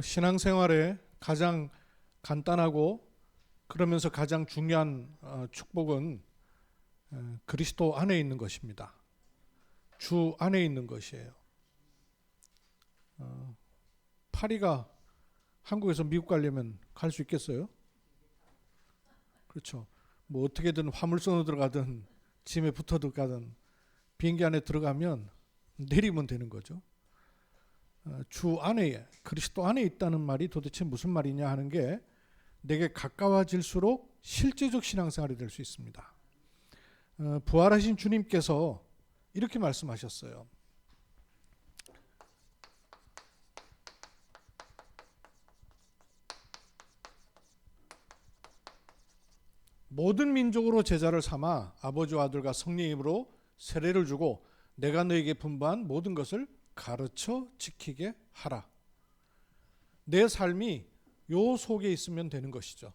신앙생활에 가장 간단하고 그러면서 가장 중요한 축복은 그리스도 안에 있는 것입니다. 주 안에 있는 것이에요. 파리가 한국에서 미국 가려면 갈 수 있겠어요? 그렇죠. 뭐 어떻게든 화물선으로 들어가든 짐에 붙어 들어가든 비행기 안에 들어가면 내리면 되는 거죠. 주 안에, 그리스도 안에 있다는 말이 도대체 무슨 말이냐 하는 게 내게 가까워질수록 실제적 신앙생활이 될 수 있습니다. 부활하신 주님께서 이렇게 말씀하셨어요. 모든 민족으로 제자를 삼아 아버지와 아들과 성령의 이름으로 세례를 주고 내가 너에게 분부한 모든 것을 가르쳐 지키게 하라. 내 삶이 요 속에 있으면 되는 것이죠.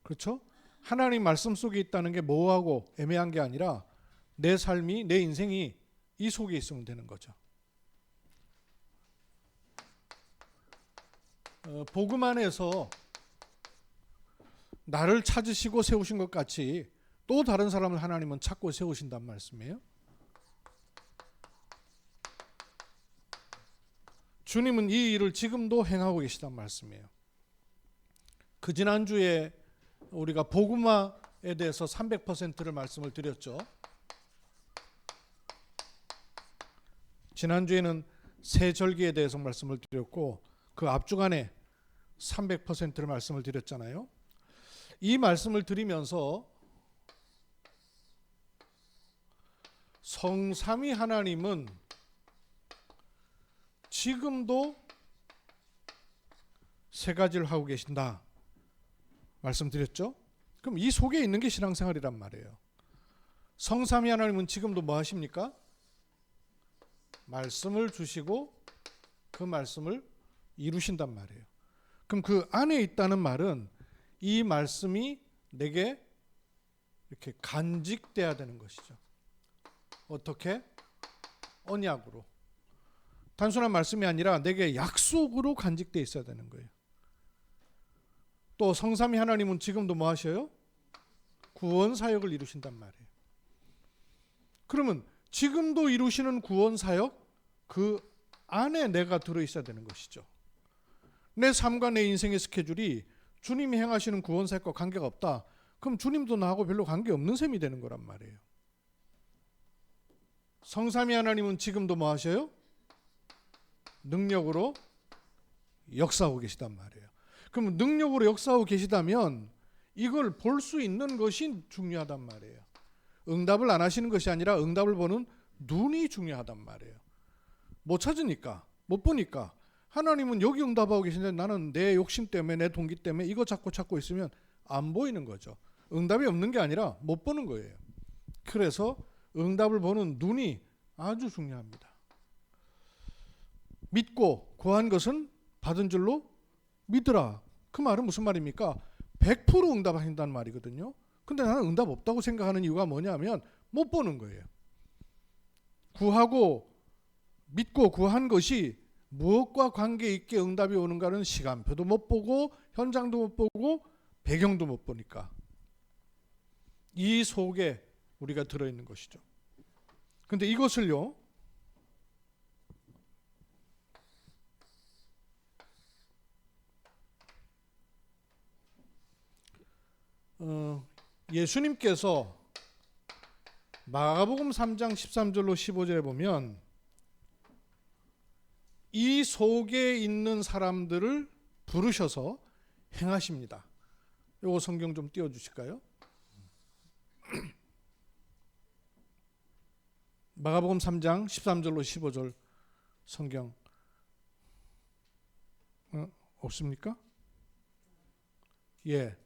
그렇죠? 하나님 말씀 속에 있다는 게 모호하고 애매한 게 아니라 내 삶이, 내 인생이 이 속에 있으면 되는 거죠. 복음 안에서 나를 찾으시고 세우신 것 같이 또 다른 사람을 하나님은 찾고 세우신단 말씀이에요. 주님은 이 일을 지금도 행하고 계시단 말씀이에요. 그 지난주에 우리가 복음화에 대해서 300%를 말씀을 드렸죠. 지난주에는 새 절기에 대해서 말씀을 드렸고 그 앞주간에 300%를 말씀을 드렸잖아요. 이 말씀을 드리면서 성삼위 하나님은 지금도 세 가지를 하고 계신다 말씀드렸죠. 그럼 이 속에 있는 게 신앙생활이란 말이에요. 성삼위 하나님은 지금도 뭐 하십니까? 말씀을 주시고 그 말씀을 이루신단 말이에요. 그럼 그 안에 있다는 말은 이 말씀이 내게 이렇게 간직돼야 되는 것이죠. 어떻게? 언약으로. 단순한 말씀이 아니라 내게 약속으로 간직되어 있어야 되는 거예요. 또 성삼위 하나님은 지금도 뭐 하셔요? 구원 사역을 이루신단 말이에요. 그러면 지금도 이루시는 구원 사역, 그 안에 내가 들어있어야 되는 것이죠. 내 삶과 내 인생의 스케줄이 주님이 행하시는 구원 사역과 관계가 없다. 그럼 주님도 나하고 별로 관계없는 셈이 되는 거란 말이에요. 성삼위 하나님은 지금도 뭐 하셔요? 능력으로 역사하고 계시단 말이에요. 그럼 능력으로 역사하고 계시다면 이걸 볼 수 있는 것이 중요하단 말이에요. 응답을 안 하시는 것이 아니라 응답을 보는 눈이 중요하단 말이에요. 못 찾으니까, 못 보니까. 하나님은 여기 응답하고 계신데 나는 내 욕심 때문에, 내 동기 때문에 이거 찾고 있으면 안 보이는 거죠. 응답이 없는 게 아니라 못 보는 거예요. 그래서 응답을 보는 눈이 아주 중요합니다. 믿고 구한 것은 받은 줄로 믿으라. 그 말은 무슨 말입니까? 100% 응답하신다는 말이거든요. 근데 나는 응답 없다고 생각하는 이유가 뭐냐면 못 보는 거예요. 구하고 믿고 구한 것이 무엇과 관계 있게 응답이 오는가는 시간표도 못 보고 현장도 못 보고 배경도 못 보니까 이 속에 우리가 들어있는 것이죠. 근데 이것을요, 예수님께서 마가복음 3장 13절로 15절에 보면 이 속에 있는 사람들을 부르셔서 행하십니다. 요거 성경 좀 띄워주실까요? 마가복음 3장 13절로 15절 성경 없습니까? 예.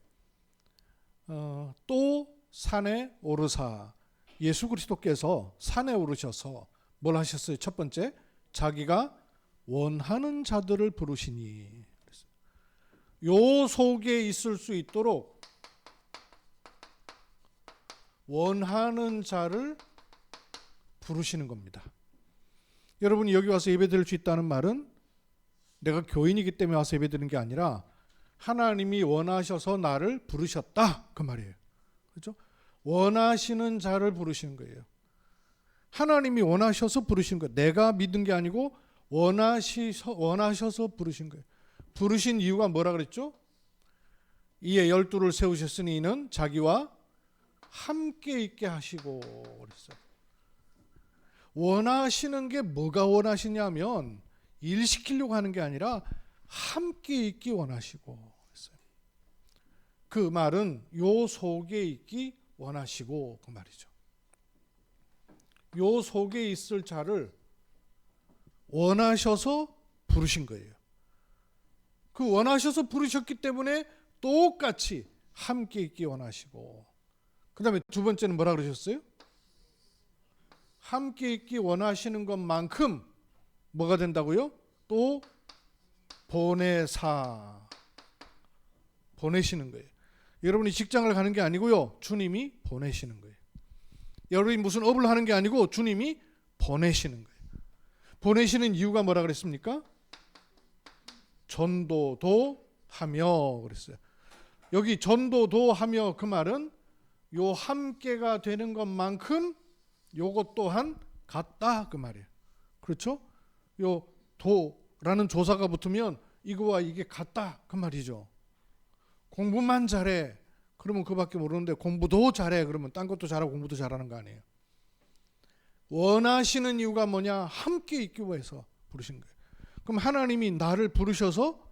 또 산에 오르사 예수 그리스도께서 산에 오르셔서 뭘 하셨어요? 첫 번째, 자기가 원하는 자들을 부르시니. 요 속에 있을 수 있도록 원하는 자를 부르시는 겁니다. 여러분이 여기 와서 예배드릴 수 있다는 말은 내가 교인이기 때문에 와서 예배드리는 게 아니라 하나님이 원하셔서 나를 부르셨다 그 말이에요. 그렇죠? 원하시는 자를 부르시는 거예요. 하나님이 원하셔서 부르신 거예요. 내가 믿은 게 아니고 원하셔서 부르신 거예요. 부르신 이유가 뭐라 그랬죠? 이에 12를 세우셨으니 이는 자기와 함께 있게 하시고 그랬어요. 원하시는 게 뭐가 원하시냐면 일 시키려고 하는 게 아니라 함께 있기 원하시고 그랬어요. 그 말은 요 속에 있기 원하시고 그 말이죠. 요 속에 있을 자를 원하셔서 부르신 거예요. 그 원하셔서 부르셨기 때문에 똑같이 함께 있기 원하시고, 그 다음에 두 번째는 뭐라 그러셨어요? 함께 있기 원하시는 것만큼 뭐가 된다고요? 또 보내시는 거예요. 여러분이 직장을 가는 게 아니고요, 주님이 보내시는 거예요. 여러분이 무슨 업을 하는 게 아니고 주님이 보내시는 거예요. 보내시는 이유가 뭐라 그랬습니까? 전도도 하며 그랬어요. 여기 전도도 하며 그 말은 요 함께가 되는 것만큼 요것 또한 같다 그 말이에요. 그렇죠? 요 도라는 조사가 붙으면 이거와 이게 같다 그 말이죠. 공부만 잘해 그러면 그밖에 모르는데 공부도 잘해 그러면 딴 것도 잘하고 공부도 잘하는 거 아니에요. 원하시는 이유가 뭐냐? 함께 있기 위해서 부르신 거예요. 그럼 하나님이 나를 부르셔서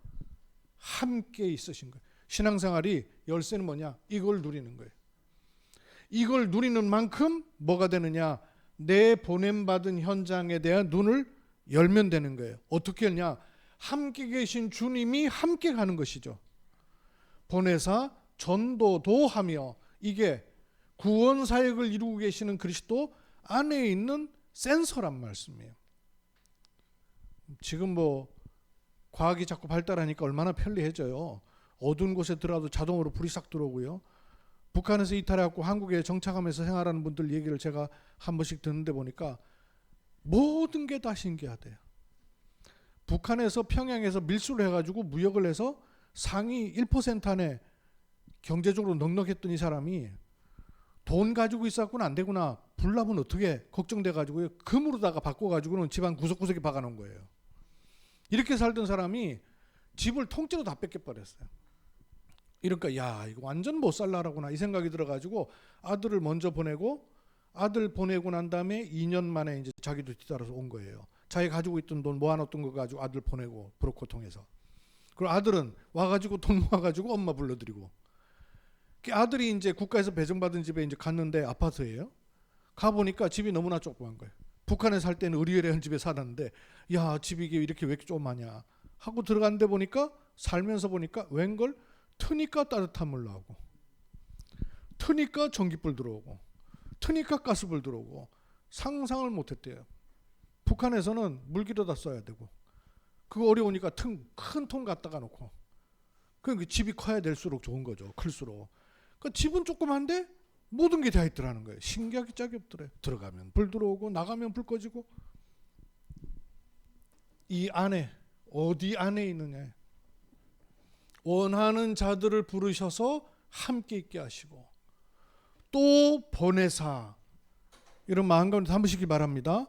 함께 있으신 거예요. 신앙생활이 열쇠는 뭐냐? 이걸 누리는 거예요. 이걸 누리는 만큼 뭐가 되느냐? 내 보냄받은 현장에 대한 눈을 열면 되는 거예요. 어떻게 하냐? 함께 계신 주님이 함께 가는 것이죠. 보내사 전도도 하며, 이게 구원 사역을 이루고 계시는 그리스도 안에 있는 센서란 말씀이에요. 지금 뭐 과학이 자꾸 발달하니까 얼마나 편리해져요. 어두운 곳에 들어가도 자동으로 불이 싹 들어오고요. 북한에서 이탈해갖고 한국에 정착하면서 생활하는 분들 얘기를 제가 한 번씩 듣는데 보니까 모든 게 다 신기하대요. 북한에서 평양에서 밀수를 해가지고 무역을 해서 상위 1% 안에 경제적으로 넉넉했던 이 사람이 돈 가지고 있었구나 안 되구나 불나면 어떻게 걱정돼가지고요, 금으로다가 바꿔가지고는 집안 구석구석에 박아놓은 거예요. 이렇게 살던 사람이 집을 통째로 다 뺏겨버렸어요. 이러니까 야 이거 완전 못 살라라구나 이 생각이 들어가지고 아들을 먼저 보내고, 아들 보내고 난 다음에 2년 만에 이제 자기도 뒤따라서 온 거예요. 자기 가지고 있던 돈 모아놨던 거 가지고 아들 보내고 브로커 통해서. 그리고 아들은 와가지고 돈 모아가지고 엄마 불러드리고. 아들이 이제 국가에서 배정받은 집에 이제 갔는데 아파트예요. 가보니까 집이 너무나 조그만 거예요. 북한에 살 때는 의리의리한 집에 살았는데 야 집이 이렇게 왜 이렇게 조그마냐 하고 들어갔는데 보니까 살면서 보니까 웬걸 트니까 따뜻한 물 나오고, 트니까 전기불 들어오고, 트니까 가스불 들어오고, 상상을 못했대요. 북한에서는 물기로다 써야 되고, 그거 어려우니까 큰 통 갖다가 놓고, 그러니까 집이 커야 될수록 좋은 거죠. 클수록. 그러니까 집은 조그만데 모든 게 다 있더라는 거예요. 신기하게 짝이 없더래요. 들어가면 불 들어오고 나가면 불 꺼지고. 이 안에 어디 안에 있느냐? 원하는 자들을 부르셔서 함께 있게 하시고 또 보내사, 이런 마음 가운데 담으시기 바랍니다.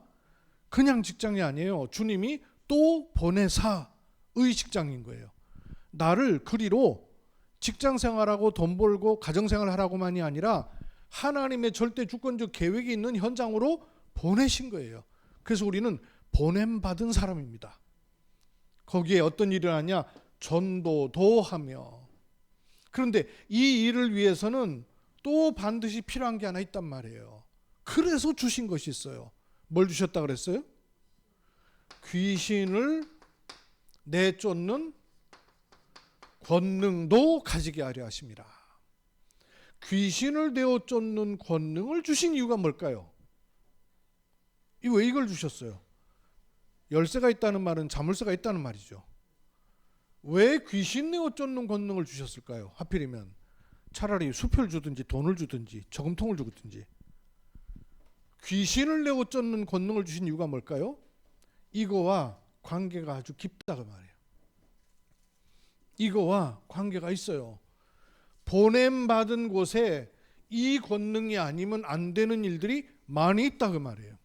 그냥 직장이 아니에요. 주님이 또 보내사의 직장인 거예요. 나를 그리로 직장 생활하고 돈 벌고 가정 생활하라고만이 아니라 하나님의 절대 주권적 계획이 있는 현장으로 보내신 거예요. 그래서 우리는 보냄받은 사람입니다. 거기에 어떤 일을 하냐? 전도도 하며. 그런데 이 일을 위해서는 또 반드시 필요한 게 하나 있단 말이에요. 그래서 주신 것이 있어요. 뭘 주셨다 그랬어요? 귀신을 내쫓는 권능도 가지게 하려 하심이라. 귀신을 내쫓는 권능을 주신 이유가 뭘까요? 왜 이걸 주셨어요? 열쇠가 있다는 말은 자물쇠가 있다는 말이죠. 왜 귀신 내쫓는 권능을 주셨을까요? 하필이면 차라리 수표를 주든지 돈을 주든지 저금통을 주든지. 귀신을 내쫓는 권능을 주신 이유가 뭘까요? 이거와 관계가 아주 깊다고 말해요. 이거와 관계가 있어요. 보냄받은 곳에 이 권능이 아니면 안 되는 일들이 많이 있다 그 말이에요.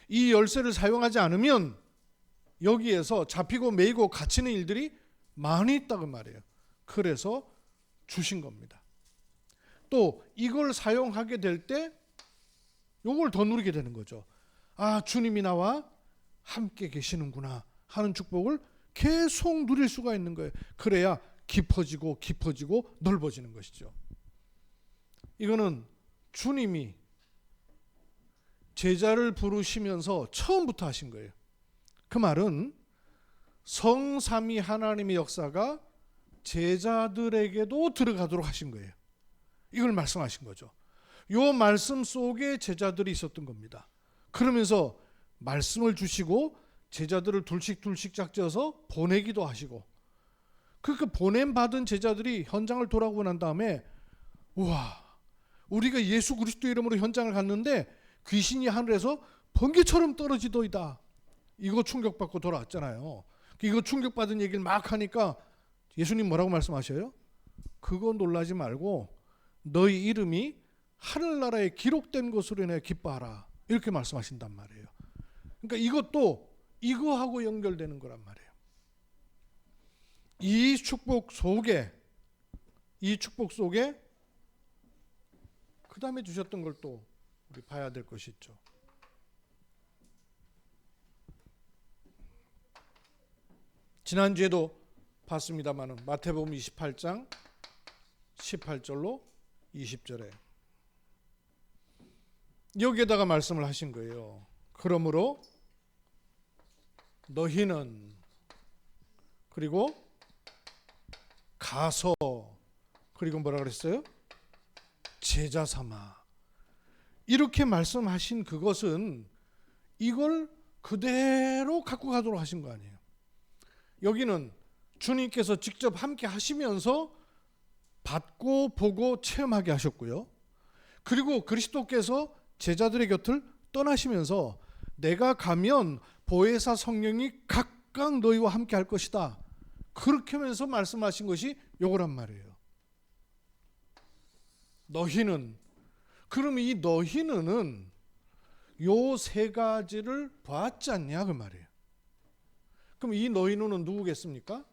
이 열쇠를 사용하지 않으면 여기에서 잡히고 매이고 갇히는 일들이 많이 있다 그 말이에요. 그래서 주신 겁니다. 또 이걸 사용하게 될 때 이걸 더 누리게 되는 거죠. 아, 주님이 나와 함께 계시는구나 하는 축복을 계속 누릴 수가 있는 거예요. 그래야 깊어지고 깊어지고 넓어지는 것이죠. 이거는 주님이 제자를 부르시면서 처음부터 하신 거예요. 그 말은 성삼위 하나님의 역사가 제자들에게도 들어가도록 하신 거예요. 이걸 말씀하신 거죠. 요 말씀 속에 제자들이 있었던 겁니다. 그러면서 말씀을 주시고 제자들을 둘씩 짝지어서 보내기도 하시고, 그 보냄받은 제자들이 현장을 돌아오고 난 다음에 우와, 우리가 예수 그리스도 이름으로 현장을 갔는데 귀신이 하늘에서 번개처럼 떨어지더이다. 이거 충격받고 돌아왔잖아요. 이거 충격받은 얘기를 막 하니까 예수님 뭐라고 말씀하셔요? 그거 놀라지 말고 너희 이름이 하늘나라에 기록된 것으로 인해 기뻐하라. 이렇게 말씀하신단 말이에요. 그러니까 이것도 이거하고 연결되는 거란 말이에요. 이 축복 속에 그 다음에 주셨던 걸 또 우리 봐야 될 것이 있죠. 지난주에도 봤습니다만 마태복음 28장 18절로 20절에 여기에다가 말씀을 하신 거예요. 그러므로 너희는 그리고 가서 그리고 뭐라 그랬어요? 제자 삼아. 이렇게 말씀하신 그것은 이걸 그대로 갖고 가도록 하신 거 아니에요. 여기는 주님께서 직접 함께 하시면서 받고 보고 체험하게 하셨고요. 그리고 그리스도께서 제자들의 곁을 떠나시면서 내가 가면 보혜사 성령이 각각 너희와 함께 할 것이다. 그렇게 하면서 말씀하신 것이 요거란 말이에요. 너희는, 그럼 이 너희는은 요 세 가지를 봤지 않냐 그 말이에요. 그럼 이 너희는은 누구겠습니까?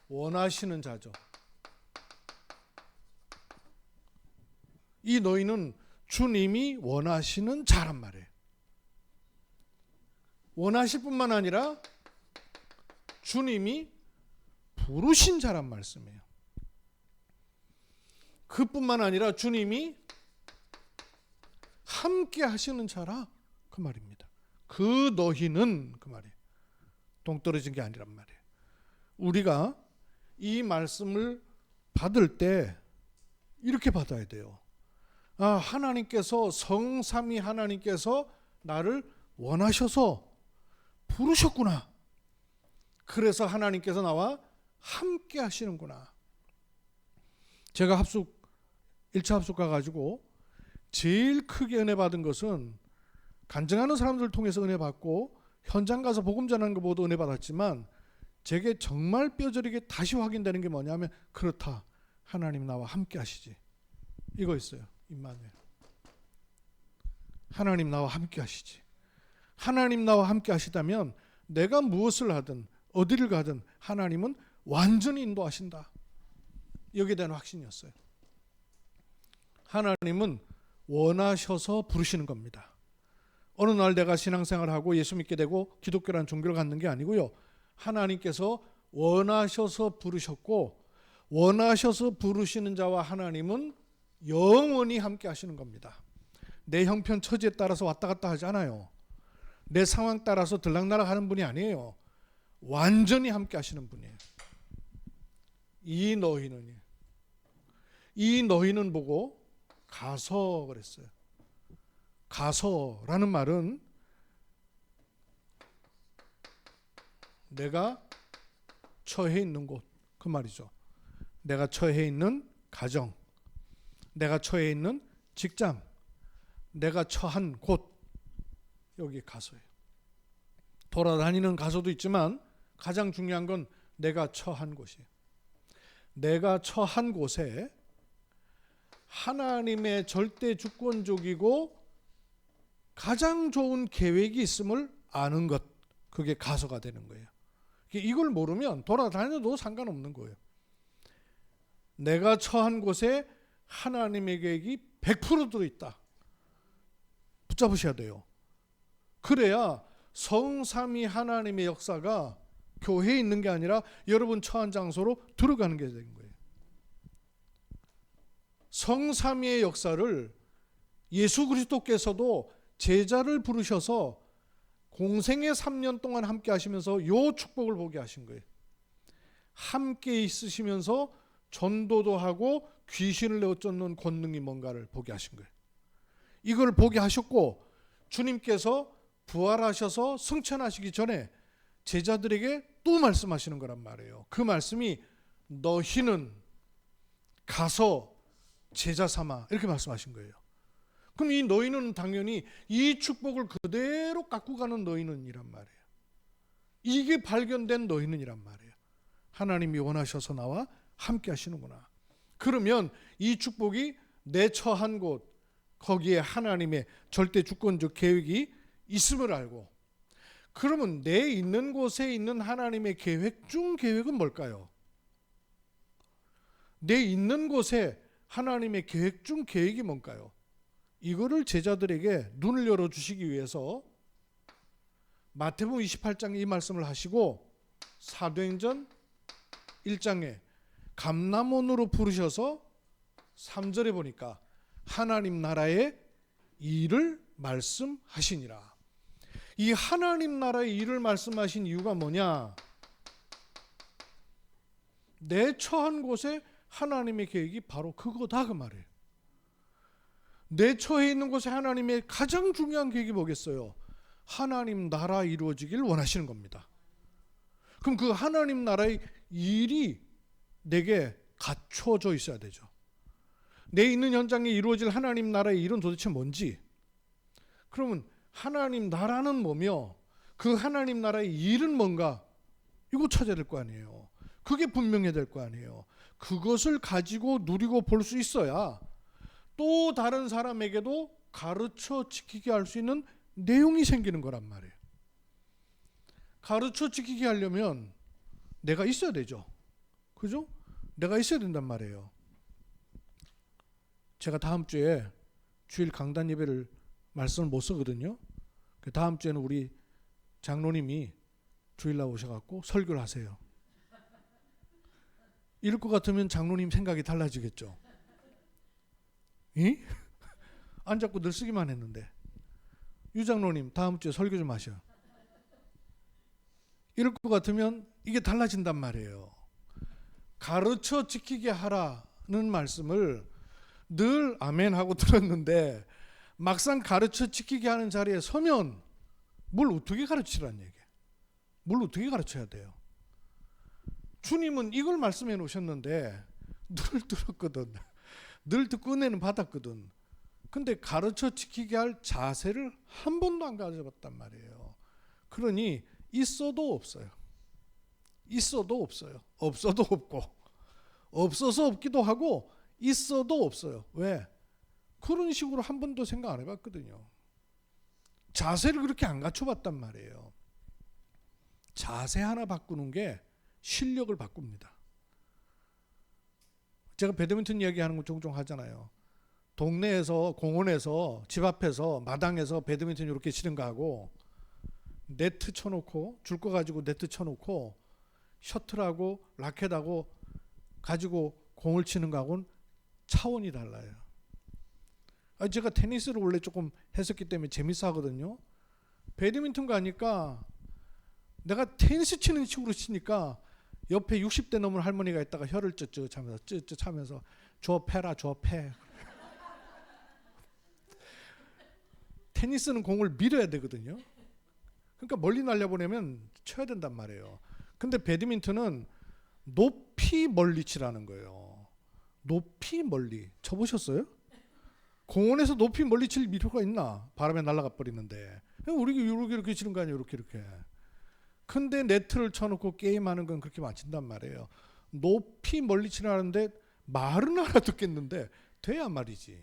원하시는 자죠. 이 너희는 주님이 원하시는 자란 말이에요. 원하실 뿐만 아니라 주님이 부르신 자란 말씀이에요. 그뿐만 아니라 주님이 함께 하시는 자라 그 말입니다. 그 너희는 그 말이에요. 동떨어진 게 아니란 말이에요. 우리가 이 말씀을 받을 때 이렇게 받아야 돼요. 아, 하나님께서 성삼위 하나님께서 나를 원하셔서 부르셨구나. 그래서 하나님께서 나와 함께 하시는구나. 제가 1차 합숙 가가지고 제일 크게 은혜 받은 것은 간증하는 사람들을 통해서 은혜 받고 현장 가서 복음 전하는 것보다 은혜 받았지만 제게 정말 뼈저리게 다시 확인되는 게 뭐냐면 그렇다. 하나님 나와 함께 하시지. 이거 있어요. 임마누엘. 하나님 나와 함께 하시지. 하나님 나와 함께 하시다면 내가 무엇을 하든 어디를 가든 하나님은 완전히 인도하신다. 여기에 대한 확신이었어요. 하나님은 원하셔서 부르시는 겁니다. 어느 날 내가 신앙생활하고 예수 믿게 되고 기독교라는 종교를 갖는 게 아니고요. 하나님께서 원하셔서 부르셨고 원하셔서 부르시는 자와 하나님은 영원히 함께 하시는 겁니다. 내 형편 처지에 따라서 왔다 갔다 하지 않아요. 내 상황 따라서 들락날락 하는 분이 아니에요. 완전히 함께 하시는 분이에요. 이 너희는 보고 가서 그랬어요. 가서라는 말은 내가 처해 있는 곳 그 말이죠. 내가 처해 있는 가정, 내가 처해 있는 직장, 내가 처한 곳, 여기 가서예요. 돌아다니는 가서도 있지만 가장 중요한 건 내가 처한 곳이. 내가 처한 곳에 하나님의 절대 주권적이고 가장 좋은 계획이 있음을 아는 것, 그게 가서가 되는 거예요. 이걸 모르면 돌아다녀도 상관없는 거예요. 내가 처한 곳에 하나님의 계획이 100% 들어있다. 붙잡으셔야 돼요. 그래야 성삼위 하나님의 역사가 교회에 있는 게 아니라 여러분 처한 장소로 들어가는 게 되는 거예요. 성삼위의 역사를 예수 그리스도께서도 제자를 부르셔서 공생의 3년 동안 함께 하시면서 요 축복을 보게 하신 거예요. 함께 있으시면서 전도도 하고 귀신을 내어 쫓는 권능이 뭔가를 보게 하신 거예요. 이걸 보게 하셨고 주님께서 부활하셔서 승천하시기 전에 제자들에게 또 말씀하시는 거란 말이에요. 그 말씀이 너희는 가서 제자 삼아, 이렇게 말씀하신 거예요. 그럼 이 너희는 당연히 이 축복을 그대로 갖고 가는 너희는이란 말이에요. 이게 발견된 너희는이란 말이에요. 하나님이 원하셔서 나와 함께 하시는구나. 그러면 이 축복이 내 처한 곳, 거기에 하나님의 절대 주권적 계획이 있음을 알고, 그러면 내 있는 곳에 있는 하나님의 계획 중 계획은 뭘까요? 내 있는 곳에 하나님의 계획 중 계획이 뭔가요? 이거를 제자들에게 눈을 열어주시기 위해서 마태복음 28장에 이 말씀을 하시고 사도행전 1장에 감람원으로 부르셔서 3절에 보니까 하나님 나라의 일을 말씀하시니라. 이 하나님 나라의 일을 말씀하신 이유가 뭐냐? 내 처한 곳에 하나님의 계획이 바로 그거다, 그 말이에요. 내 처해 있는 곳에 하나님의 가장 중요한 계획이 뭐겠어요? 하나님 나라 이루어지길 원하시는 겁니다. 그럼 그 하나님 나라의 일이 내게 갖춰져 있어야 되죠. 내 있는 현장에 이루어질 하나님 나라의 일은 도대체 뭔지, 그러면 하나님 나라는 뭐며 그 하나님 나라의 일은 뭔가, 이거 찾아야 될 거 아니에요. 그게 분명해야 될 거 아니에요. 그것을 가지고 누리고 볼 수 있어야 또 다른 사람에게도 가르쳐 지키게 할 수 있는 내용이 생기는 거란 말이에요. 가르쳐 지키게 하려면 내가 있어야 되죠. 그죠? 내가 있어야 된단 말이에요. 제가 다음 주에 주일 강단 예배를 말씀을 못 쓰거든요. 다음 주에는 우리 장로님이 주일날 오셔갖고 설교를 하세요. 이럴 것 같으면 장로님 생각이 달라지겠죠. 이? 안 잡고 늘 쓰기만 했는데. 유 장로님 다음 주에 설교 좀 하셔. 이럴 것 같으면 이게 달라진단 말이에요. 가르쳐 지키게 하라는 말씀을 늘 아멘 하고 들었는데 막상 가르쳐 지키게 하는 자리에 서면 뭘 어떻게 가르치라는 얘기예요. 뭘 어떻게 가르쳐야 돼요. 주님은 이걸 말씀해 놓으셨는데 늘 들었거든. 늘 듣고 은혜는 받았거든. 근데 가르쳐 지키게 할 자세를 한 번도 안 가져봤단 말이에요. 그러니 있어도 없어요. 있어도 없어요. 없어도 없고, 없어서 없기도 하고 있어도 없어요. 왜? 그런 식으로 한 번도 생각 안 해봤거든요. 자세를 그렇게 안 갖춰봤단 말이에요. 자세 하나 바꾸는 게 실력을 바꿉니다. 제가 배드민턴 이야기하는 거 종종 하잖아요. 동네에서 공원에서 집 앞에서 마당에서 배드민턴 이렇게 치는 거하고 네트 쳐놓고 줄 거 가지고 네트 쳐놓고 셔틀하고 라켓하고 가지고 공을 치는 거하고는 차원이 달라요. 제가 테니스를 원래 조금 했었기 때문에 재밌어 하거든요. 배드민턴 가니까 내가 테니스 치는 식으로 치니까 옆에 60대 넘은 할머니가 있다가 혀를 쯧쯧 하면서 줘 패라 줘 패. 테니스는 공을 밀어야 되거든요. 그러니까 멀리 날려보내면 쳐야 된단 말이에요. 근데 배드민턴은 높이 멀리 치라는 거예요. 높이 멀리. 쳐보셨어요? 공원에서 높이 멀리 칠 필요가 있나? 바람에 날아가 버리는데. 우리 이렇게 치는 거 아니에요? 이렇게. 그 근데 네트를 쳐놓고 게임하는 건 그렇게 맞춘단 말이에요. 높이 멀리 치라는데 말은 알아듣겠는데 돼야 말이지.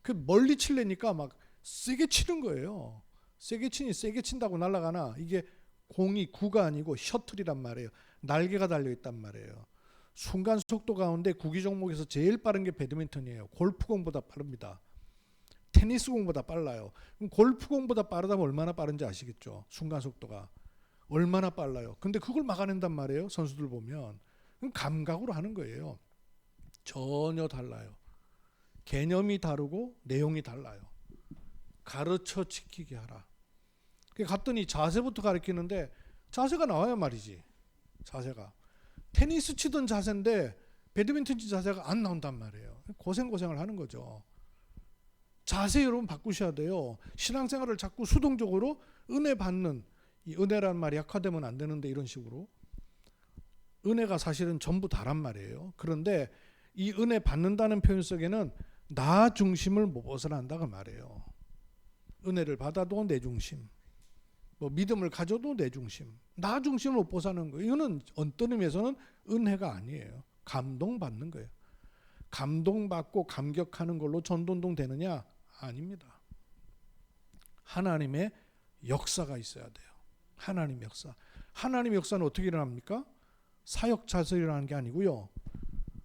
그 멀리 칠래니까 막 세게 치는 거예요. 세게 치니 세게 친다고 날아가나. 이게 공이 구가 아니고 셔틀이란 말이에요. 날개가 달려있단 말이에요. 순간 속도 가운데 구기 종목에서 제일 빠른 게 배드민턴이에요. 골프공보다 빠릅니다. 테니스공보다 빨라요. 그럼 골프공보다 빠르다면 얼마나 빠른지 아시겠죠? 순간 속도가 얼마나 빨라요. 근데 그걸 막아낸단 말이에요. 선수들 보면. 그럼 감각으로 하는 거예요. 전혀 달라요. 개념이 다르고 내용이 달라요. 가르쳐 지키게 하라. 갔더니 자세부터 가르치는데 자세가 나와야 말이지. 자세가. 테니스 치던 자세인데 배드민턴 치 자세가 안 나온단 말이에요. 고생을 하는 거죠. 자세 여러분 바꾸셔야 돼요. 신앙생활을 자꾸 수동적으로 은혜 받는, 이 은혜란 말이 약화되면 안 되는데 이런 식으로. 은혜가 사실은 전부 다란 말이에요. 그런데 이 은혜 받는다는 표현 속에는 나 중심을 못 벗어난다고 말해요. 은혜를 받아도 내 중심, 뭐 믿음을 가져도 내 중심, 나 중심을 못 벗어나는 거예요. 이거는 어떤 의미에서는 은혜가 아니에요. 감동받는 거예요. 감동받고 감격하는 걸로 전도운동 되느냐? 아닙니다. 하나님의 역사가 있어야 돼요. 하나님의 역사. 하나님의 역사는 어떻게 일어납니까? 사역자에서 일어나는 게 아니고요.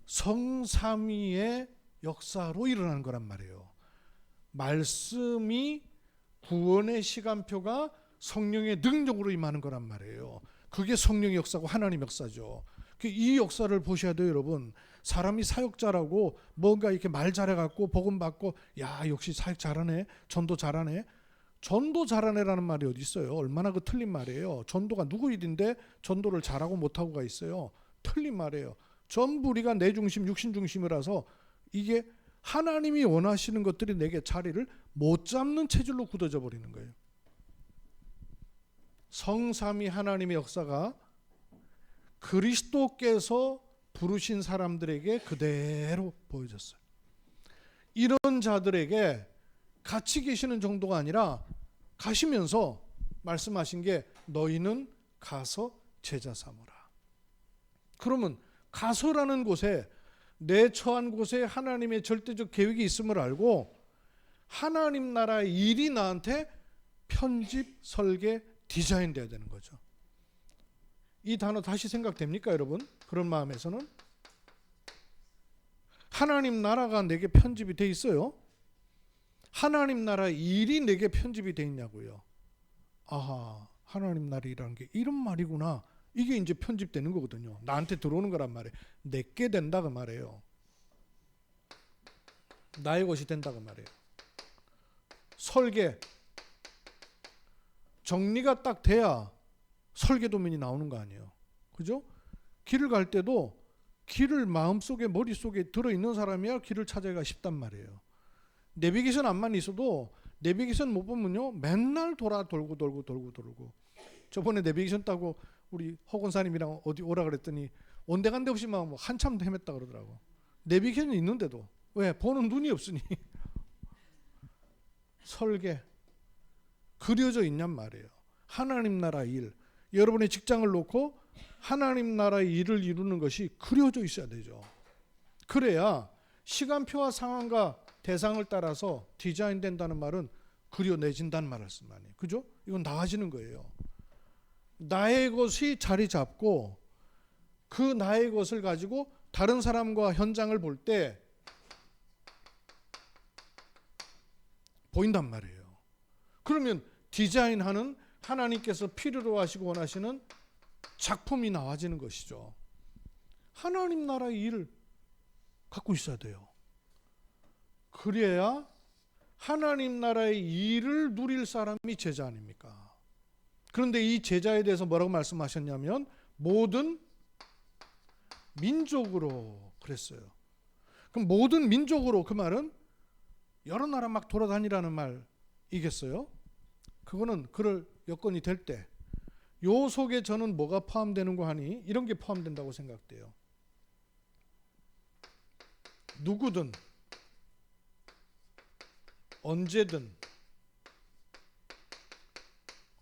성삼위의 역사로 일어나는 거란 말이에요. 말씀이 구원의 시간표가 성령의 능력으로 임하는 거란 말이에요. 그게 성령의 역사고 하나님의 역사죠. 이 역사를 보셔야 돼요, 여러분. 사람이 사역자라고 뭔가 이렇게 말 잘해갖고 복음 받고 야 역시 사역 잘하네, 전도 잘하네. 전도 잘하네라는 말이 어디 있어요? 얼마나 그 틀린 말이에요. 전도가 누구 일인데 전도를 잘하고 못하고가 있어요. 틀린 말이에요. 전부 우리가 내 중심, 육신 중심이라서 이게 하나님이 원하시는 것들이 내게 자리를 못 잡는 체질로 굳어져 버리는 거예요. 성삼위 하나님의 역사가 그리스도께서 부르신 사람들에게 그대로 보여졌어요. 이런 자들에게 같이 계시는 정도가 아니라 가시면서 말씀하신 게 너희는 가서 제자 삼으라. 그러면 가서라는 곳에 내 처한 곳에 하나님의 절대적 계획이 있음을 알고 하나님 나라의 일이 나한테 편집, 설계, 디자인 돼야 되는 거죠. 이 단어 다시 생각됩니까, 여러분? 그런 마음에서는 하나님 나라가 내게 편집이 돼 있어요. 하나님 나라 일이 내게 편집이 돼 있냐고요. 아하, 하나님 나라라는 게 이런 말이구나. 이게 이제 편집되는 거거든요. 나한테 들어오는 거란 말이에요. 내게 된다 그 말이에요. 나의 것이 된다 그 말이에요. 설계 정리가 딱 돼야 설계도면이 나오는 거 아니에요. 그죠? 길을 갈 때도 길을 마음속에 머릿속에 들어있는 사람이야 길을 찾아가기가 쉽단 말이에요. 내비게이션 안만 있어도 내비게이션 못 보면요 맨날 돌고 저번에 내비게이션 따고 우리 허건사님이랑 어디 오라 그랬더니 온데간데 없이 막 한참 헤맸다 그러더라고. 내비게이션이 있는데도 왜? 보는 눈이 없으니. 설계 그려져 있냔 말이에요. 하나님 나라 일, 여러분의 직장을 놓고 하나님 나라의 일을 이루는 것이 그려져 있어야 되죠. 그래야 시간표와 상황과 대상을 따라서 디자인된다는 말은 그려내진다는 말씀 아니에요. 그죠? 이건 나아지는 거예요. 나의 것이 자리 잡고 그 나의 것을 가지고 다른 사람과 현장을 볼 때 보인단 말이에요. 그러면 디자인하는 하나님께서 필요로 하시고 원하시는 작품이 나와지는 것이죠. 하나님 나라의 일을 갖고 있어야 돼요. 그래야 하나님 나라의 일을 누릴 사람이 제자 아닙니까? 그런데 이 제자에 대해서 뭐라고 말씀하셨냐면 모든 민족으로 그랬어요. 그럼 모든 민족으로 그 말은 여러 나라 막 돌아다니라는 말이겠어요? 그거는 그럴 여건이 될 때 요 속에 저는 뭐가 포함되는 거 하니 이런 게 포함된다고 생각돼요. 누구든 언제든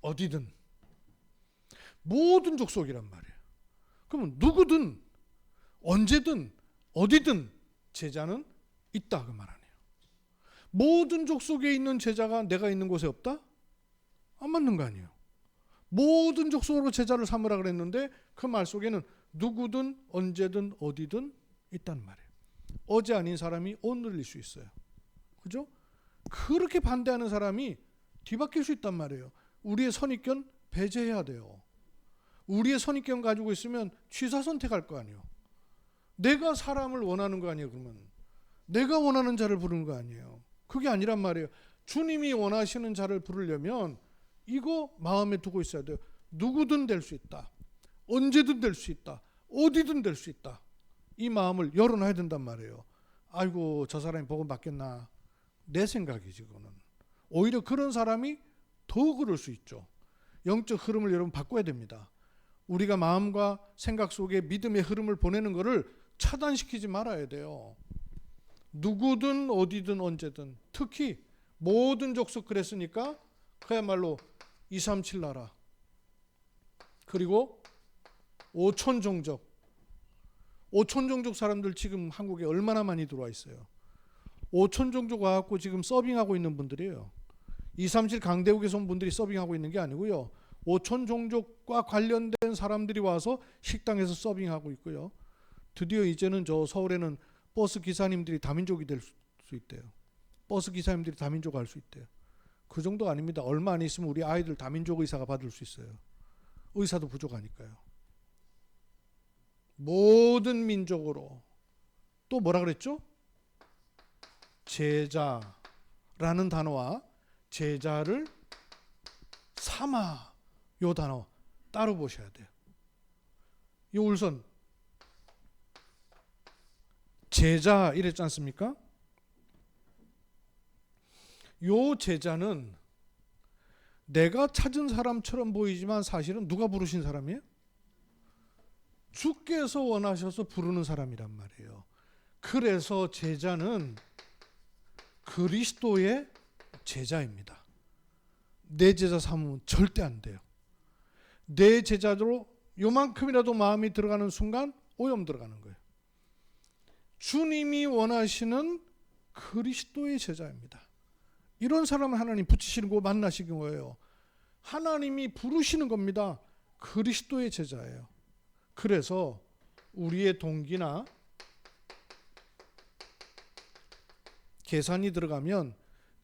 어디든 모든 족속이란 말이에요. 그러면 누구든 언제든 어디든 제자는 있다 그 말 아니에요. 모든 족속에 있는 제자가 내가 있는 곳에 없다? 안 맞는 거 아니에요. 모든 족속으로 제자를 삼으라 그랬는데 그 말 속에는 누구든 언제든 어디든 있단 말이에요. 어제 아닌 사람이 오늘일 수 있어요. 그죠? 그렇게 반대하는 사람이 뒤바뀔 수 있단 말이에요. 우리의 선입견 배제해야 돼요. 우리의 선입견 가지고 있으면 취사 선택할 거 아니에요. 내가 사람을 원하는 거 아니에요. 그러면 내가 원하는 자를 부르는 거 아니에요. 그게 아니란 말이에요. 주님이 원하시는 자를 부르려면 이거 마음에 두고 있어야 돼요. 누구든 될 수 있다. 언제든 될 수 있다. 어디든 될 수 있다. 이 마음을 열어놔야 된단 말이에요. 아이고 저 사람이 복음 받겠나. 내 생각이지 그거는. 오히려 그런 사람이 더 그럴 수 있죠. 영적 흐름을 여러분 바꿔야 됩니다. 우리가 마음과 생각 속에 믿음의 흐름을 보내는 것을 차단시키지 말아야 돼요. 누구든 어디든 언제든 특히 모든 족속 그랬으니까 그야말로 237 나라 그리고 5천 종족 5천 종족 사람들 지금 한국에 얼마나 많이 들어와 있어요. 5천 종족 와갖고 지금 서빙하고 있는 분들이에요. 237 강대국에서 온 분들이 서빙하고 있는 게 아니고요. 5천 종족과 관련된 사람들이 와서 식당에서 서빙하고 있고요. 드디어 이제는 저 서울에는 버스 기사님들이 다민족이 될 수 있대요. 버스 기사님들이 다민족 할 수 있대요. 그 정도 아닙니다. 얼마 안 있으면 우리 아이들 다민족 의사가 받을 수 있어요. 의사도 부족하니까요. 모든 민족으로 또 뭐라 그랬죠? 제자라는 단어와 제자를 삼아 요 단어 따로 보셔야 돼요. 이 울선 제자 이랬지 않습니까? 요 제자는 내가 찾은 사람처럼 보이지만 사실은 누가 부르신 사람이에요? 주께서 원하셔서 부르는 사람이란 말이에요. 그래서 제자는 그리스도의 제자입니다. 내 제자 삼으면 절대 안 돼요. 내 제자로 요만큼이라도 마음이 들어가는 순간 오염 들어가는 거예요. 주님이 원하시는 그리스도의 제자입니다. 이런 사람을 하나님 붙이시는 거 만나시는 거예요. 하나님이 부르시는 겁니다. 그리스도의 제자예요. 그래서 우리의 동기나 계산이 들어가면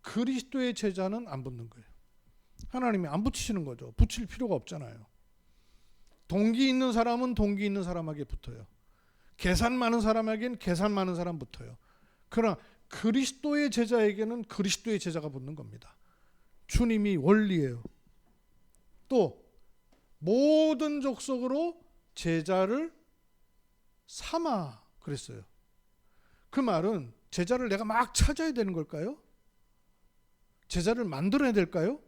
그리스도의 제자는 안 붙는 거예요. 하나님이 안 붙이시는 거죠. 붙일 필요가 없잖아요. 동기 있는 사람은 동기 있는 사람에게 붙어요. 계산 많은 사람에게는 계산 많은 사람 붙어요. 그러나 그리스도의 제자에게는 그리스도의 제자가 붙는 겁니다. 주님이 원리예요. 또 모든 족속으로 제자를 삼아 그랬어요. 그 말은 제자를 내가 막 찾아야 되는 걸까요? 제자를 만들어야 될까요?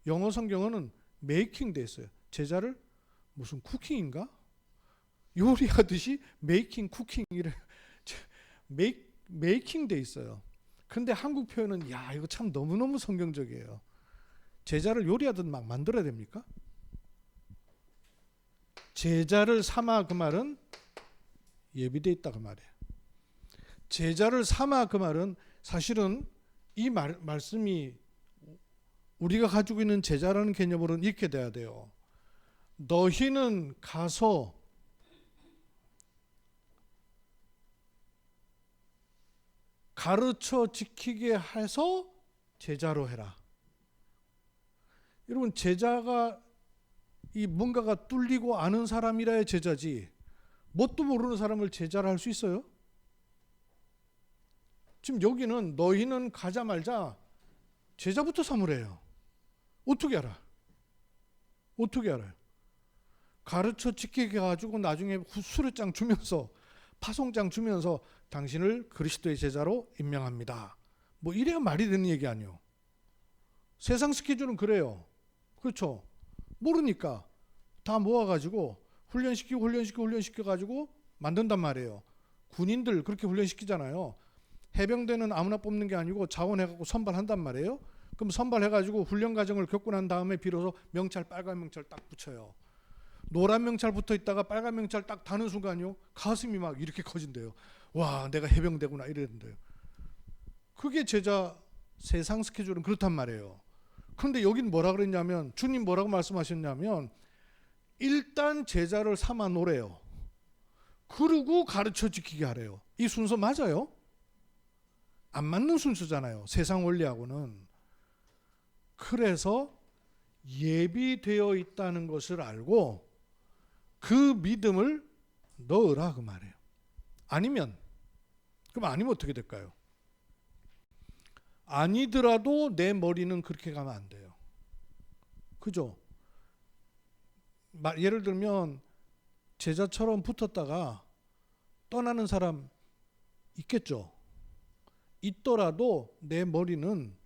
영어 성경어는 메이킹 돼 있어요. 제자를 무슨 쿠킹인가? 요리하듯이 메이킹 쿠킹 이래 메이킹 돼 있어요. 근데 한국 표현은 야 이거 참 너무너무 성경적이에요. 제자를 요리하듯 막 만들어야 됩니까? 제자를 삼아 그 말은 예비돼 있다 그 말이에요. 제자를 삼아 그 말은 사실은 이 말씀이 우리가 가지고 있는 제자라는 개념으로는 이렇게 돼야 돼요. 너희는 가서 가르쳐 지키게 해서 제자로 해라. 여러분 제자가 이 뭔가가 뚫리고 아는 사람이라야 제자지 뭣도 모르는 사람을 제자라 할 수 있어요? 지금 여기는 너희는 가자 말자 제자부터 삼으래요. 어떻게 알아? 어떻게 알아요? 가르쳐 지키게 가지고 나중에 수료장 주면서 파송장 주면서 당신을 그리스도의 제자로 임명합니다. 뭐 이래야 말이 되는 얘기 아니에요. 세상 스케줄은 그래요. 그렇죠? 모르니까 다 모아가지고 훈련시켜 가지고 만든단 말이에요. 군인들 그렇게 훈련시키잖아요. 해병대는 아무나 뽑는 게 아니고 자원해갖고 선발한단 말이에요. 그럼 선발해가지고 훈련 과정을 겪고 난 다음에 비로소 명찰 빨간 명찰 딱 붙여요. 노란 명찰 붙어 있다가 빨간 명찰 딱 다는 순간요 가슴이 막 이렇게 커진대요. 와, 내가 해병대구나 이랬는데요. 그게 제자 세상 스케줄은 그렇단 말이에요. 그런데 여긴 뭐라 그랬냐면, 주님 뭐라고 말씀하셨냐면, 일단 제자를 삼아 놓으래요. 그리고 가르쳐 지키게 하래요. 이 순서 맞아요? 안 맞는 순서잖아요, 세상 원리하고는. 그래서 예비되어 있다는 것을 알고 그 믿음을 넣으라 그 말이에요. 아니면, 그럼 아니면 어떻게 될까요? 아니더라도 내 머리는 그렇게 가면 안 돼요. 그죠? 예를 들면 제자처럼 붙었다가 떠나는 사람 있겠죠? 있더라도 내 머리는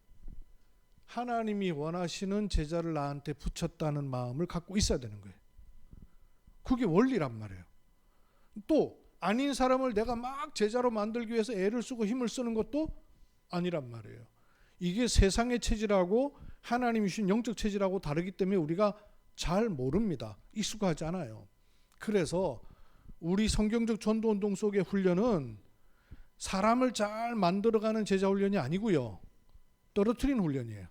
하나님이 원하시는 제자를 나한테 붙였다는 마음을 갖고 있어야 되는 거예요. 그게 원리란 말이에요. 또 아닌 사람을 내가 막 제자로 만들기 위해서 애를 쓰고 힘을 쓰는 것도 아니란 말이에요. 이게 세상의 체질하고 하나님이 주신 영적 체질하고 다르기 때문에 우리가 잘 모릅니다. 익숙하지 않아요. 그래서 우리 성경적 전도운동 속의 훈련은 사람을 잘 만들어가는 제자 훈련이 아니고요, 떨어뜨리는 훈련이에요.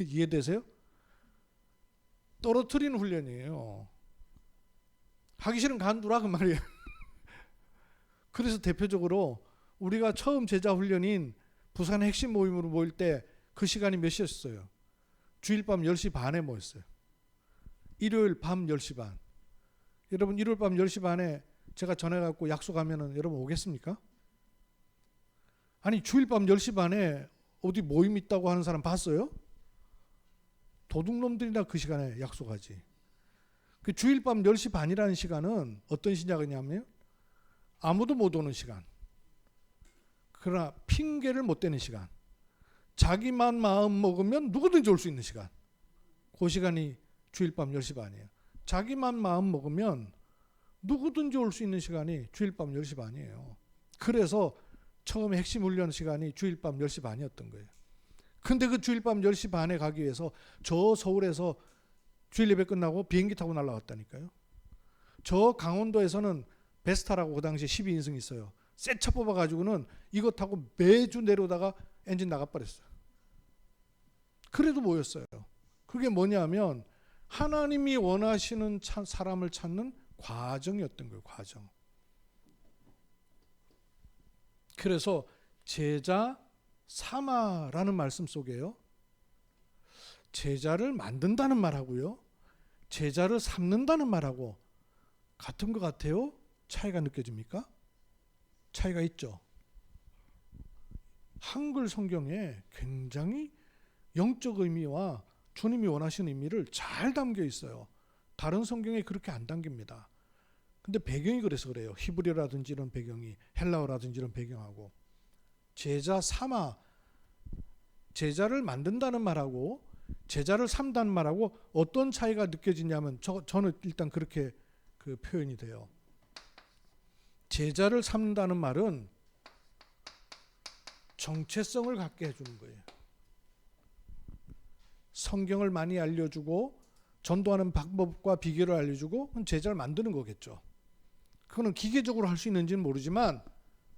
이해되세요? 떨어뜨리는 훈련이에요. 하기 싫으면 간두라 그 말이에요. 그래서 대표적으로 우리가 처음 제자 훈련인 부산 핵심 모임으로 모일 때 그 시간이 몇 시였어요? 주일 밤 10시 반에 모였어요. 일요일 밤 10시 반. 여러분 일요일 밤 10시 반에 제가 전해갖고 약속하면은 여러분 오겠습니까? 아니 주일 밤 10시 반에 어디 모임 있다고 하는 사람 봤어요? 도둑놈들이나 그 시간에 약속하지. 그 주일 밤 10시 반이라는 시간은 어떤 시작이냐면 아무도 못 오는 시간. 그러나 핑계를 못 대는 시간. 자기만 마음 먹으면 누구든지 올 수 있는 시간. 그 시간이 주일 밤 10시 반이에요. 자기만 마음 먹으면 누구든지 올 수 있는 시간이 주일 밤 10시 반이에요. 그래서 처음에 핵심 훈련 시간이 주일 밤 10시 반이었던 거예요. 근데 그 주일 밤 10시 반에 가기 위해서 저 서울에서 주일 예배 끝나고 비행기 타고 날아갔다니까요. 저 강원도에서는 베스타라고 그 당시에 12인승 있어요. 새 차 뽑아가지고는 이거 타고 매주 내려오다가 엔진 나가버렸어요. 그래도 모였어요. 그게 뭐냐면 하나님이 원하시는 사람을 찾는 과정이었던 거예요. 과정. 그래서 제자 삼아라는 말씀 속에요, 제자를 만든다는 말하고요, 제자를 삼는다는 말하고 같은 것 같아요? 차이가 느껴집니까? 차이가 있죠. 한글 성경에 굉장히 영적 의미와 주님이 원하시는 의미를 잘 담겨 있어요. 다른 성경에 그렇게 안 담깁니다. 근데 배경이 그래서 그래요. 히브리어라든지 이런 배경이, 헬라어라든지 이런 배경하고. 제자 삼아, 제자를 만든다는 말하고 제자를 삼다는 말하고 어떤 차이가 느껴지냐면 저는 일단 그렇게 그 표현이 돼요. 제자를 삼는다는 말은 정체성을 갖게 해주는 거예요. 성경을 많이 알려주고 전도하는 방법과 비결을 알려주고 제자를 만드는 거겠죠. 그거는 기계적으로 할 수 있는지는 모르지만,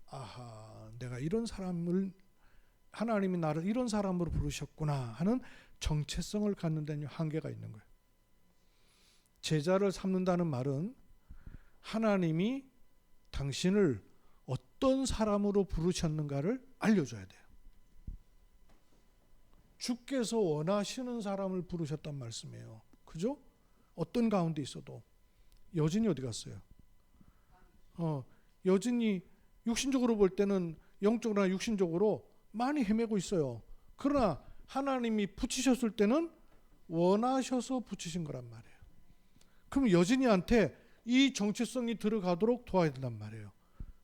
아하, 내가 이런 사람을, 하나님이 나를 이런 사람으로 부르셨구나 하는 정체성을 갖는 데는 한계가 있는 거예요. 제자를 삼는다는 말은 하나님이 당신을 어떤 사람으로 부르셨는가를 알려줘야 돼요. 주께서 원하시는 사람을 부르셨단 말씀이에요. 그죠? 어떤 가운데 있어도. 여진이 어디 갔어요? 여진이 육신적으로 볼 때는 영적으로나 육신적으로 많이 헤매고 있어요. 그러나 하나님이 붙이셨을 때는 원하셔서 붙이신 거란 말이에요. 그럼 여진이한테 이 정체성이 들어가도록 도와야 된단 말이에요.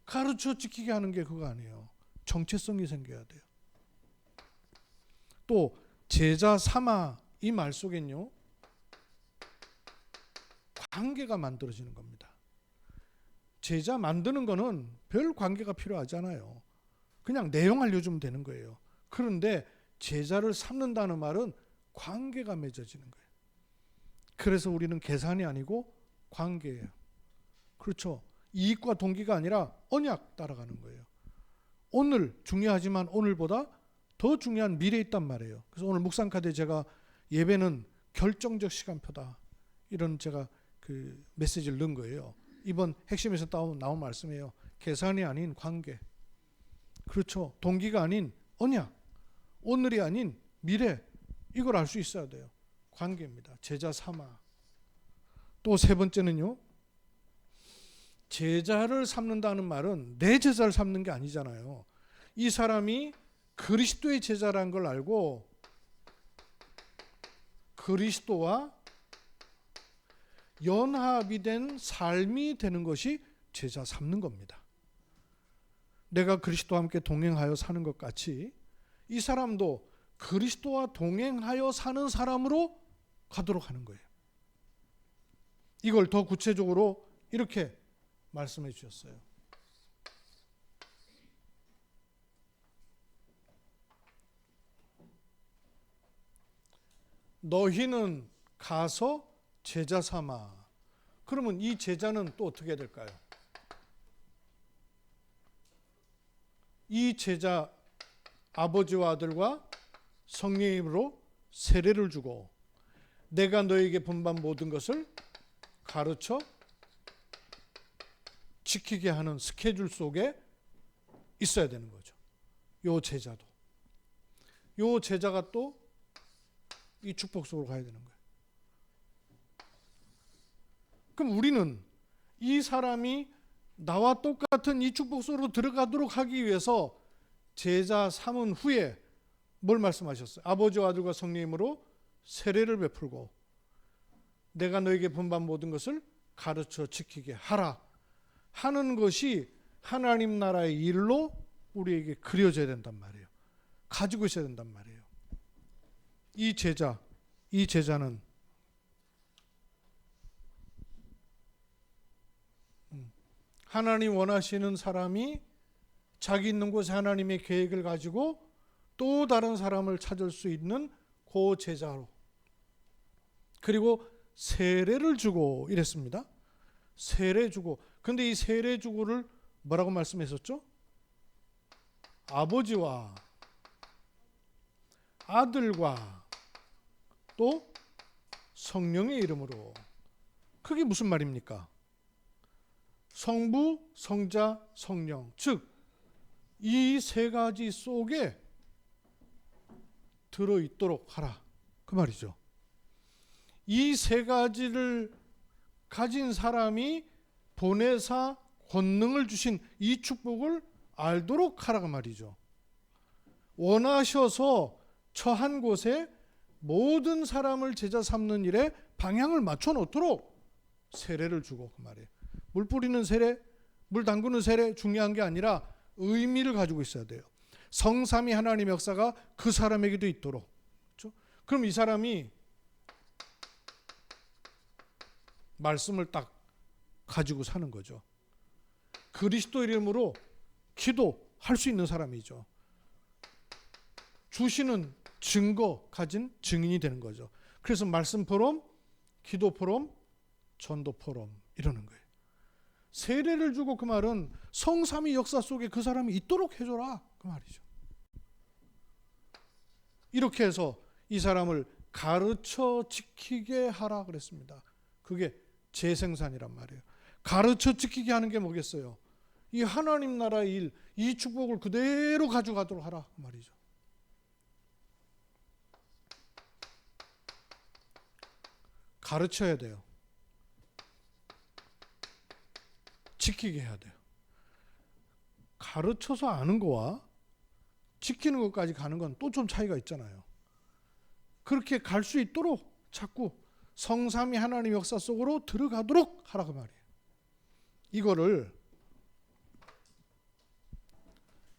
가르쳐 지키게 하는 게 그거 아니에요. 정체성이 생겨야 돼요. 또 제자 삼아 이 말 속엔요, 관계가 만들어지는 겁니다. 제자 만드는 거는 별 관계가 필요하잖아요. 그냥 내용 알려주면 되는 거예요. 그런데 제자를 삼는다는 말은 관계가 맺어지는 거예요. 그래서 우리는 계산이 아니고 관계예요. 그렇죠. 이익과 동기가 아니라 언약 따라가는 거예요. 오늘 중요하지만 오늘보다 더 중요한 미래에 있단 말이에요. 그래서 오늘 묵상 카드에 제가 예배는 결정적 시간표다, 이런 제가 그 메시지를 넣은 거예요. 이번 핵심에서 나온 말씀이에요. 계산이 아닌 관계. 그렇죠. 동기가 아닌 언약. 오늘이 아닌 미래. 이걸 알 수 있어야 돼요. 관계입니다. 제자 삼아. 또 세 번째는요. 제자를 삼는다는 말은 내 제자를 삼는 게 아니잖아요. 이 사람이 그리스도의 제자라는 걸 알고 그리스도와 연합이 된 삶이 되는 것이 제자 삼는 겁니다. 내가 그리스도와 함께 동행하여 사는 것 같이 이 사람도 그리스도와 동행하여 사는 사람으로 가도록 하는 거예요. 이걸 더 구체적으로 이렇게 말씀해 주셨어요. 너희는 가서 제자 삼아. 그러면 이 제자는 또 어떻게 될까요? 이 제자 아버지와 아들과 성령의 이름으로 세례를 주고 내가 너에게 분반 모든 것을 가르쳐 지키게 하는 스케줄 속에 있어야 되는 거죠. 요 제자도. 요 제자가 또 이 축복 속으로 가야 되는 거예요. 그럼 우리는 이 사람이 나와 똑같은 이 축복 속으로 들어가도록 하기 위해서 제자 삼은 후에 뭘 말씀하셨어요? 아버지와 아들과 성령님으로 세례를 베풀고 내가 너에게 분반 모든 것을 가르쳐 지키게 하라 하는 것이 하나님 나라의 일로 우리에게 그려져야 된단 말이에요. 가지고 있어야 된단 말이에요. 이 제자는 하나님 원하시는 사람이 자기 있는 곳에 하나님의 계획을 가지고 또 다른 사람을 찾을 수 있는 그 제자로, 그리고 세례를 주고 이랬습니다. 세례 주고. 근데 이 세례 주고를 뭐라고 말씀했었죠? 아버지와 아들과 또 성령의 이름으로. 그게 무슨 말입니까? 성부, 성자, 성령. 즉, 이 세 가지 속에 들어있도록 하라. 그 말이죠. 이 세 가지를 가진 사람이 보혜사 권능을 주신 이 축복을 알도록 하라고 말이죠. 원하셔서 처한 곳에 모든 사람을 제자 삼는 일에 방향을 맞춰 놓도록 세례를 주고, 그 말이에요. 물 뿌리는 세례, 물 담그는 세례 중요한 게 아니라 의미를 가지고 있어야 돼요. 성삼위 하나님의 역사가 그 사람에게도 있도록. 그렇죠? 그럼 이 사람이 말씀을 딱 가지고 사는 거죠. 그리스도 이름으로 기도할 수 있는 사람이죠. 주시는 증거 가진 증인이 되는 거죠. 그래서 말씀 포럼, 기도 포럼, 전도 포럼 이러는 거예요. 세례를 주고, 그 말은 성삼위 역사 속에 그 사람이 있도록 해줘라, 그 말이죠. 이렇게 해서 이 사람을 가르쳐 지키게 하라 그랬습니다. 그게 재생산이란 말이에요. 가르쳐 지키게 하는 게 뭐겠어요? 이 하나님 나라의 일, 이 축복을 그대로 가져가도록 하라, 그 말이죠. 가르쳐야 돼요. 지키게 해야 돼요. 가르쳐서 아는 거와 지키는 것까지 가는 건 또 좀 차이가 있잖아요. 그렇게 갈 수 있도록 자꾸 성삼위 하나님 역사 속으로 들어가도록 하라고 말이에요. 이거를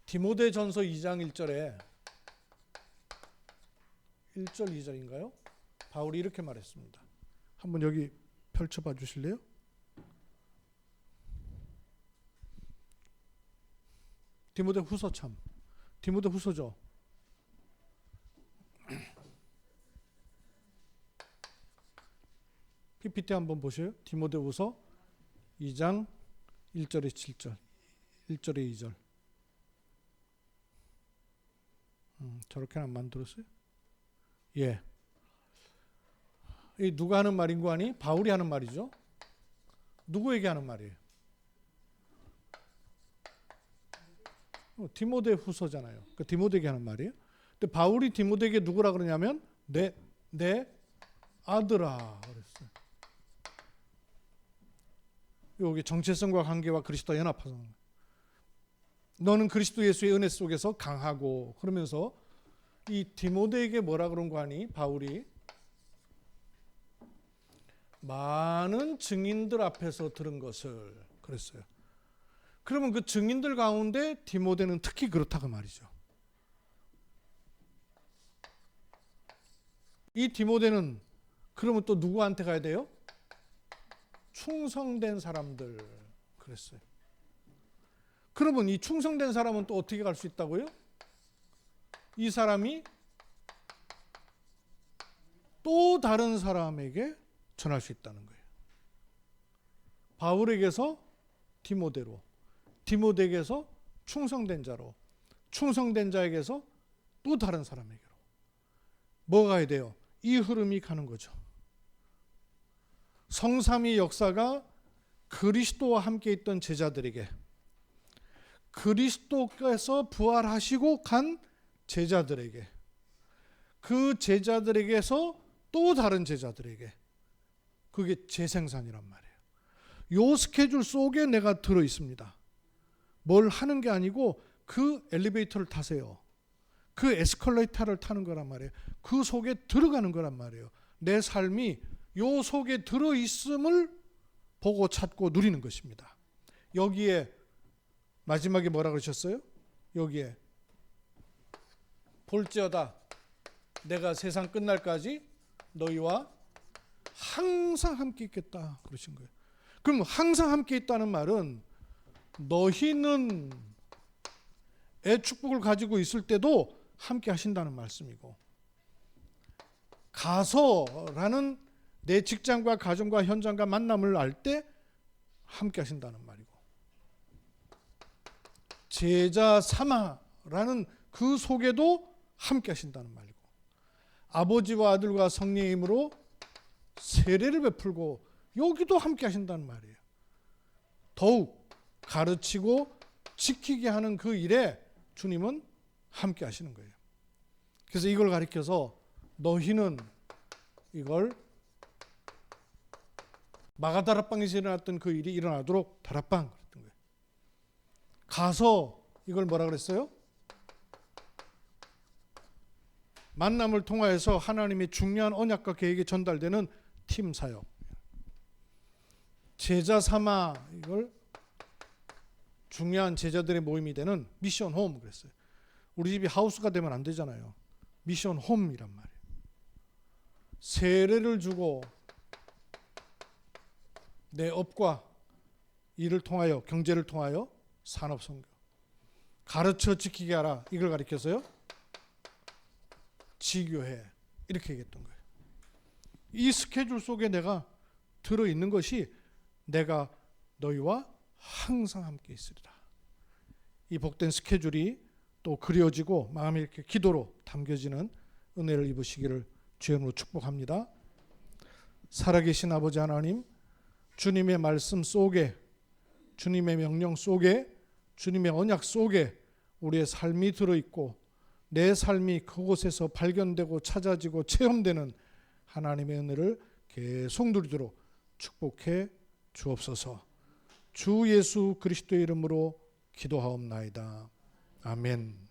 디모데전서 2장 1절에 1절 2절인가요? 바울이 이렇게 말했습니다. 한번 여기 펼쳐봐 주실래요? 디모데 후서, 참 디모데 후서죠. PPT 한번 보셔요. 디모데후서 2장 1절에 7절, 1절에 2절. 저렇게는 안 만들었어요? 예. 이 누가 하는 말인 거 아니? 바울이 하는 말이죠. 누구에게 하는 말이에요? 디모데 후서잖아요. 그러니까 디모데에게 하는 말이에요. 근데 바울이 디모데에게 누구라 그러냐면 내 아들아 그랬어요. 여기 정체성과 관계와 그리스도와 연합하는 거예요. 너는 그리스도 예수의 은혜 속에서 강하고, 그러면서 이 디모데에게 뭐라 그런 거 아니? 바울이 많은 증인들 앞에서 들은 것을 그랬어요. 그러면 그 증인들 가운데 디모데는 특히 그렇다고 말이죠. 이 디모데는 그러면 또 누구한테 가야 돼요? 충성된 사람들 그랬어요. 그러면 이 충성된 사람은 또 어떻게 갈 수 있다고요? 이 사람이 또 다른 사람에게 전할 수 있다는 거예요. 바울에게서 디모데로, 디모데에게서 충성된 자로, 충성된 자에게서 또 다른 사람에게로. 뭐가 해야 돼요? 이 흐름이 가는 거죠. 성삼위 역사가 그리스도와 함께 있던 제자들에게, 그리스도께서 부활하시고 간 제자들에게, 그 제자들에게서 또 다른 제자들에게, 그게 재생산이란 말이에요. 요 스케줄 속에 내가 들어 있습니다. 뭘 하는 게 아니고 그 엘리베이터를 타세요. 그 에스컬레이터를 타는 거란 말이에요. 그 속에 들어가는 거란 말이에요. 내 삶이 요 속에 들어 있음을 보고 찾고 누리는 것입니다. 여기에 마지막에 뭐라 그러셨어요? 여기에 볼지어다 내가 세상 끝날까지 너희와 항상 함께 있겠다 그러신 거예요. 그럼 항상 함께 있다는 말은 너희는 애 축복을 가지고 있을 때도 함께 하신다는 말씀이고, 가서라는 내 직장과 가정과 현장과 만남을 알 때 함께 하신다는 말이고, 제자 삼아라는 그 속에도 함께 하신다는 말이고, 아버지와 아들과 성령의 힘으로 세례를 베풀고 여기도 함께 하신다는 말이에요. 더욱 가르치고 지키게 하는 그 일에 주님은 함께 하시는 거예요. 그래서 이걸 가리켜서 너희는, 이걸 마가다락방에서 일어났던 그 일이 일어나도록 다락방 그랬던 거예요. 가서 이걸 뭐라 그랬어요? 만남을 통하여서 하나님의 중요한 언약과 계획이 전달되는 팀 사역. 제자 삼아, 이걸 중요한 제자들의 모임이 되는 미션 홈 그랬어요. 우리 집이 하우스가 되면 안 되잖아요. 미션 홈이란 말이에요. 세례를 주고 내 업과 일을 통하여, 경제를 통하여 산업 선교, 가르쳐 지키게 하라, 이걸 가리켜서요 지교해, 이렇게 얘기했던 거예요. 이 스케줄 속에 내가 들어있는 것이 내가 너희와 항상 함께 있으리라. 이 복된 스케줄이 또 그려지고 마음에 이렇게 기도로 담겨지는 은혜를 입으시기를 주님으로 축복합니다. 살아계신 아버지 하나님, 주님의 말씀 속에, 주님의 명령 속에, 주님의 언약 속에 우리의 삶이 들어있고 내 삶이 그곳에서 발견되고 찾아지고 체험되는 하나님의 은혜를 계속 누리도록 축복해 주옵소서. 주 예수 그리스도의 이름으로 기도하옵나이다. 아멘.